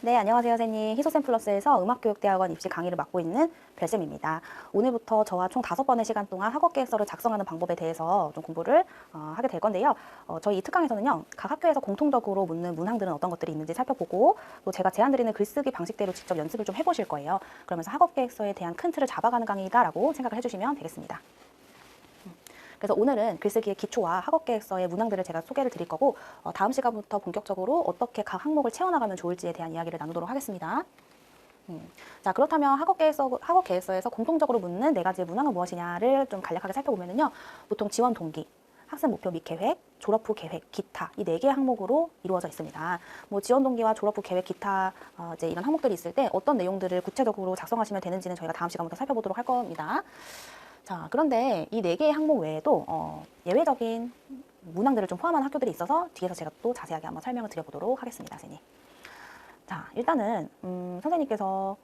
네, 안녕하세요, 선생님. 희소샘플러스에서 음악교육대학원 입시 강의를 맡고 있는 별쌤입니다. 오늘부터 저와 총 5번의 시간 동안 학업계획서를 작성하는 방법에 대해서 좀 공부를 하게 될 건데요. 저희 이 특강에서는요, 각 학교에서 공통적으로 묻는 문항들은 어떤 것들이 있는지 살펴보고, 또 제가 제안드리는 글쓰기 방식대로 직접 연습을 좀 해보실 거예요. 그러면서 학업계획서에 대한 큰 틀을 잡아가는 강의다라고 생각을 해주시면 되겠습니다. 그래서 오늘은 글쓰기의 기초와 학업계획서의 문항들을 제가 소개를 드릴 거고, 다음 시간부터 본격적으로 어떻게 각 항목을 채워나가면 좋을지에 대한 이야기를 나누도록 하겠습니다. 자, 그렇다면 학업계획서에서 공통적으로 묻는 4가지의 문항은 무엇이냐를 좀 간략하게 살펴보면요. 보통 지원 동기, 학습 목표 및 계획, 졸업 후 계획, 기타 이 4개의 항목으로 이루어져 있습니다. 뭐 지원 동기와 졸업 후 계획, 기타 이제 이런 항목들이 있을 때 어떤 내용들을 구체적으로 작성하시면 되는지는 저희가 다음 시간부터 살펴보도록 할 겁니다. 자, 그런데 이 4개의 항목 외에도 예외적인 문항들을 좀 포함한 학교들이 있어서 뒤에서 제가 또 자세하게 한번 설명을 드려보도록 하겠습니다, 선생님. 자, 일단은 선생님께서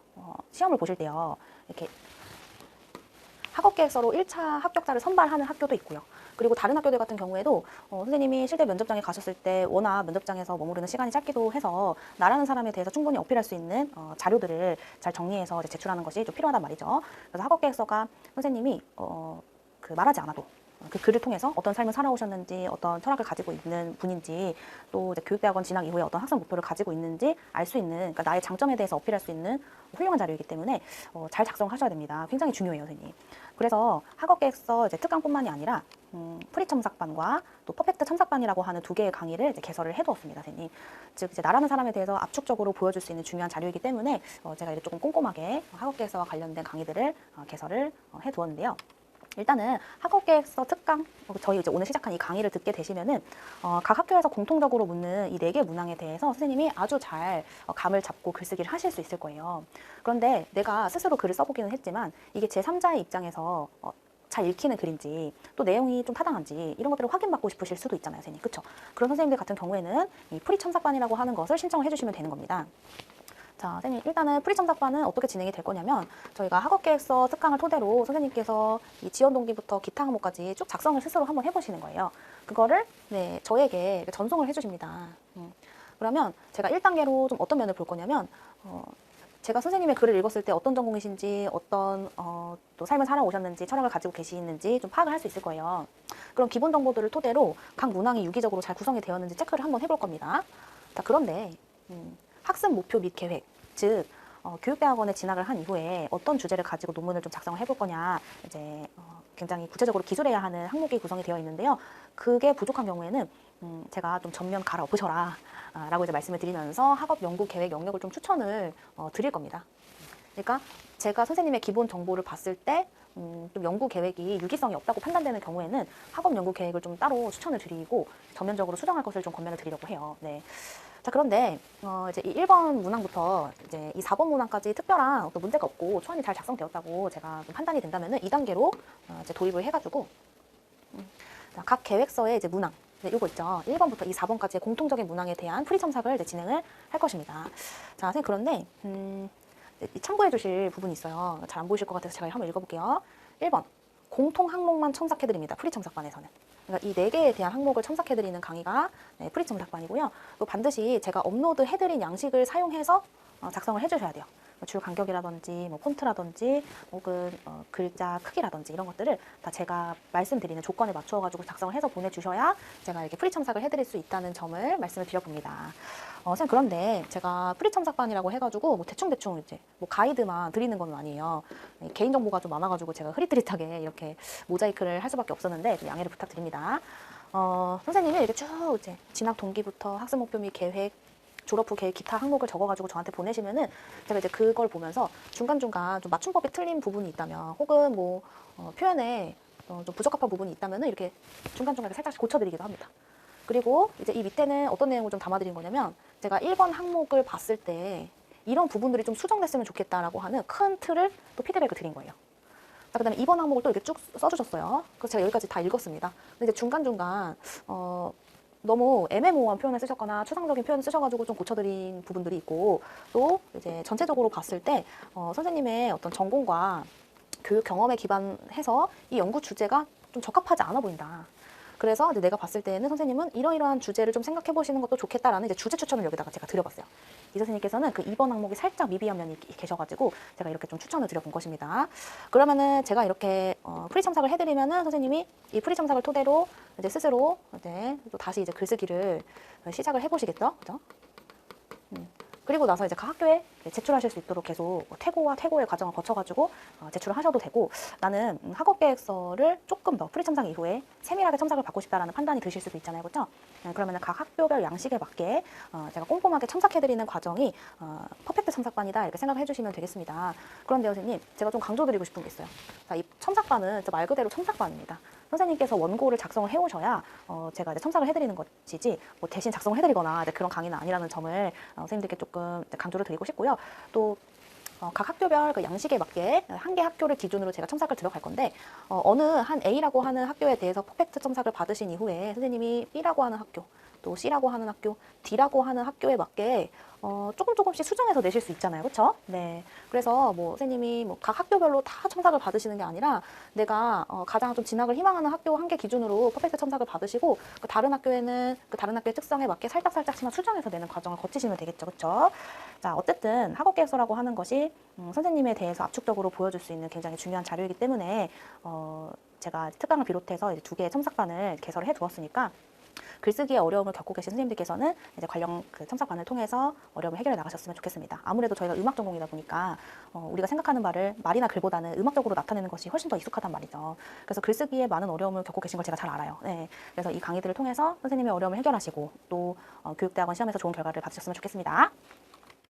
시험을 보실 때요, 이렇게 학업계획서로 1차 합격자를 선발하는 학교도 있고요. 그리고 다른 학교들 같은 경우에도 선생님이 실제 면접장에 가셨을 때 워낙 면접장에서 머무르는 시간이 짧기도 해서 나라는 사람에 대해서 충분히 어필할 수 있는 자료들을 잘 정리해서 이제 제출하는 것이 좀 필요하단 말이죠. 그래서 학업계획서가 선생님이 말하지 않아도 그 글을 통해서 어떤 삶을 살아오셨는지, 어떤 철학을 가지고 있는 분인지, 또 이제 교육대학원 진학 이후에 어떤 학생 목표를 가지고 있는지 알 수 있는, 그러니까 나의 장점에 대해서 어필할 수 있는 훌륭한 자료이기 때문에 잘 작성하셔야 됩니다. 굉장히 중요해요, 선생님. 그래서 학업계획서 이제 특강뿐만이 아니라 프리첨삭반과 또 퍼펙트 첨삭반이라고 하는 2개의 강의를 이제 개설을 해두었습니다, 선생님. 즉 이제 나라는 사람에 대해서 압축적으로 보여줄 수 있는 중요한 자료이기 때문에 제가 이제 조금 꼼꼼하게 학업계획서와 관련된 강의들을 개설을 해두었는데요. 일단은 학업계획서 특강, 저희 이제 오늘 시작한 이 강의를 듣게 되시면은 각 학교에서 공통적으로 묻는 이 4개 문항에 대해서 선생님이 아주 잘 감을 잡고 글쓰기를 하실 수 있을 거예요. 그런데 내가 스스로 글을 써보기는 했지만 이게 제3자의 입장에서 잘 읽히는 글인지 또 내용이 좀 타당한지 이런 것들을 확인받고 싶으실 수도 있잖아요, 선생님. 그렇죠? 그런 선생님들 같은 경우에는 이 프리첨삭반이라고 하는 것을 신청을 해주시면 되는 겁니다. 자, 선생님, 일단은 프리첨삭반은 어떻게 진행이 될 거냐면 저희가 학업계획서 특강을 토대로 선생님께서 이 지원 동기부터 기타 항목까지 쭉 작성을 스스로 한번 해보시는 거예요. 그거를 저에게 전송을 해주십니다. 그러면 제가 1단계로 좀 어떤 면을 볼 거냐면 제가 선생님의 글을 읽었을 때 어떤 전공이신지, 어떤 또 삶을 살아오셨는지, 철학을 가지고 계시는지 좀 파악을 할 수 있을 거예요. 그럼 기본 정보들을 토대로 각 문항이 유기적으로 잘 구성이 되었는지 체크를 한번 해볼 겁니다. 자, 그런데 학습 목표 및 계획, 즉 교육대학원에 진학을 한 이후에 어떤 주제를 가지고 논문을 좀 작성을 해볼 거냐, 이제 굉장히 구체적으로 기술해야 하는 항목이 구성이 되어 있는데요. 그게 부족한 경우에는 제가 좀 전면 갈아엎으셔라 라고 이제 말씀을 드리면서 학업 연구 계획 영역을 좀 추천을 드릴 겁니다. 그러니까 제가 선생님의 기본 정보를 봤을 때 좀 연구 계획이 유기성이 없다고 판단되는 경우에는 학업 연구 계획을 좀 따로 추천을 드리고 전면적으로 수정할 것을 좀 권면을 드리려고 해요. 네. 자, 그런데 이제 이 1번 문항부터 이제 이 4번 문항까지 특별한 어떤 문제가 없고 초안이 잘 작성되었다고 제가 좀 판단이 된다면은 2단계로 이제 도입을 해가지고 각 계획서의 이제 문항, 이거 있죠. 1번부터 이 4번까지의 공통적인 문항에 대한 프리첨삭을 이제 진행을 할 것입니다. 자, 선생님, 그런데 참고해 주실 부분이 있어요. 잘 안 보이실 것 같아서 제가 한번 읽어볼게요. 1번, 공통 항목만 첨삭해드립니다. 프리첨삭반에서는. 그러니까 이 4개에 대한 항목을 첨삭해드리는 강의가 프리첨삭반이고요. 또 반드시 제가 업로드해드린 양식을 사용해서 작성을 해주셔야 돼요. 줄 간격이라든지 뭐 폰트라든지 혹은 글자 크기라든지 이런 것들을 다 제가 말씀드리는 조건에 맞춰 가지고 작성을 해서 보내주셔야 제가 이렇게 프리 첨삭을 해드릴 수 있다는 점을 말씀을 드려봅니다. 선생님, 그런데 제가 프리 첨삭반이라고 해가지고 뭐 대충 이제 뭐 가이드만 드리는 건 아니에요. 개인 정보가 좀 많아가지고 제가 흐릿흐릿하게 이렇게 모자이크를 할 수밖에 없었는데 좀 양해를 부탁드립니다. 선생님이 이렇게 쭉 이제 진학 동기부터 학습 목표 및 계획, 졸업 후 계획, 기타 항목을 적어가지고 저한테 보내시면은 제가 이제 그걸 보면서 중간중간 좀 맞춤법이 틀린 부분이 있다면 혹은 뭐 표현에 좀 부적합한 부분이 있다면은 이렇게 중간중간 살짝 고쳐드리기도 합니다. 그리고 이제 이 밑에는 어떤 내용을 좀 담아드린 거냐면 제가 1번 항목을 봤을 때 이런 부분들이 좀 수정됐으면 좋겠다라고 하는 큰 틀을 또 피드백을 드린 거예요. 자, 그다음에 2번 항목을 또 이렇게 쭉 써주셨어요. 그래서 제가 여기까지 다 읽었습니다. 근데 이제 중간중간 너무 애매모호한 표현을 쓰셨거나 추상적인 표현을 쓰셔가지고 좀 고쳐드린 부분들이 있고 또 이제 전체적으로 봤을 때 선생님의 어떤 전공과 교육 경험에 기반해서 이 연구 주제가 좀 적합하지 않아 보인다. 그래서 이제 내가 봤을 때는 선생님은 이러이러한 주제를 좀 생각해 보시는 것도 좋겠다라는 이제 주제 추천을 여기다가 제가 드려봤어요. 이 선생님께서는 그 2번 항목이 살짝 미비한 면이 계셔가지고 제가 이렇게 좀 추천을 드려본 것입니다. 그러면은 제가 이렇게 프리 첨삭을 해드리면은 선생님이 이 프리 첨삭을 토대로 이제 스스로 이제 또 다시 이제 글쓰기를 시작을 해보시겠죠, 그죠? 그리고 나서 이제 각 학교에 제출하실 수 있도록 계속 퇴고와 퇴고의 과정을 거쳐가지고 제출을 하셔도 되고, 나는 학업 계획서를 조금 더 프리 첨삭 이후에 세밀하게 첨삭을 받고 싶다라는 판단이 드실 수도 있잖아요, 그렇죠? 그러면 각 학교별 양식에 맞게 제가 꼼꼼하게 첨삭해드리는 과정이 퍼펙트 첨삭반이다 이렇게 생각을 해주시면 되겠습니다. 그런데 선생님, 제가 좀 강조드리고 싶은 게 있어요. 자, 이 첨삭반은 말 그대로 첨삭반입니다. 선생님께서 원고를 작성을 해오셔야 제가 이제 첨삭을 해드리는 것이지 뭐 대신 작성을 해드리거나 그런 강의는 아니라는 점을 선생님들께 조금 강조를 드리고 싶고요. 또 각 학교별 그 양식에 맞게 한 개 학교를 기준으로 제가 첨삭을 들어갈 건데, 어느 한 A라고 하는 학교에 대해서 퍼펙트 첨삭을 받으신 이후에 선생님이 B라고 하는 학교, 또 C라고 하는 학교, D라고 하는 학교에 맞게 조금씩 수정해서 내실 수 있잖아요, 그렇죠? 네. 그래서 뭐 선생님이 뭐 각 학교별로 다 첨삭을 받으시는 게 아니라 내가 가장 좀 진학을 희망하는 학교 한 개 기준으로 퍼펙트 첨삭을 받으시고, 그 다른 학교에는 그 다른 학교의 특성에 맞게 살짝살짝씩만 수정해서 내는 과정을 거치시면 되겠죠, 그렇죠? 자, 어쨌든 학업 계획서라고 하는 것이 선생님에 대해서 압축적으로 보여줄 수 있는 굉장히 중요한 자료이기 때문에 제가 특강을 비롯해서 이제 2개의 첨삭반을 개설을 해 두었으니까, 글쓰기에 어려움을 겪고 계신 선생님들께서는 이제 관련 그 첨삭반을 통해서 어려움을 해결해 나가셨으면 좋겠습니다. 아무래도 저희가 음악 전공이다 보니까 우리가 생각하는 말을 말이나 글보다는 음악적으로 나타내는 것이 훨씬 더 익숙하단 말이죠. 그래서 글쓰기에 많은 어려움을 겪고 계신 걸 제가 잘 알아요. 네. 그래서 이 강의들을 통해서 선생님의 어려움을 해결하시고 또 교육대학원 시험에서 좋은 결과를 받으셨으면 좋겠습니다.